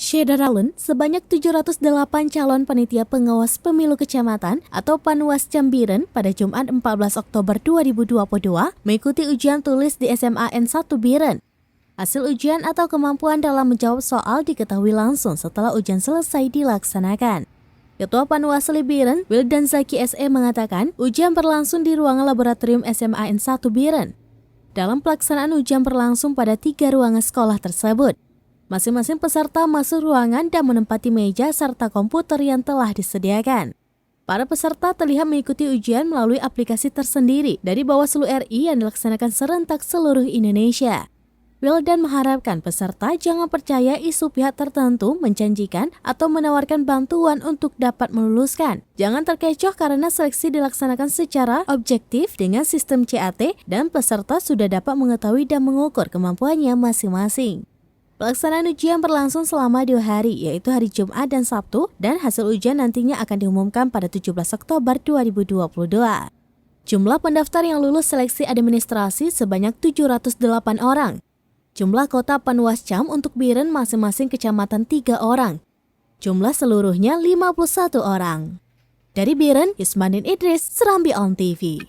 Syederalun, sebanyak 708 calon panitia pengawas pemilu kecamatan atau Panwascam Biren pada Jumat 14 Oktober 2022 mengikuti ujian tulis di SMA N1 Biren. Hasil ujian atau kemampuan dalam menjawab soal diketahui langsung setelah ujian selesai dilaksanakan. Ketua Panwasli Biren, Wildan Zaki SE mengatakan ujian berlangsung di ruangan laboratorium SMA N1 Biren. Dalam pelaksanaan ujian berlangsung pada 3 ruangan sekolah tersebut. Masing-masing peserta masuk ruangan dan menempati meja serta komputer yang telah disediakan. Para peserta terlihat mengikuti ujian melalui aplikasi tersendiri dari Bawaslu RI yang dilaksanakan serentak seluruh Indonesia. Wildan mengharapkan peserta jangan percaya isu pihak tertentu menjanjikan atau menawarkan bantuan untuk dapat meluluskan. Jangan terkecoh karena seleksi dilaksanakan secara objektif dengan sistem CAT dan peserta sudah dapat mengetahui dan mengukur kemampuannya masing-masing. Pelaksanaan ujian berlangsung selama 2 hari, yaitu hari Jumat dan Sabtu, dan hasil ujian nantinya akan diumumkan pada 17 Oktober 2022. Jumlah pendaftar yang lulus seleksi administrasi sebanyak 708 orang. Jumlah kota Panwascam untuk Biren masing-masing kecamatan 3 orang. Jumlah seluruhnya 51 orang. Dari Biren, Ismanin Idris, Serambi On TV.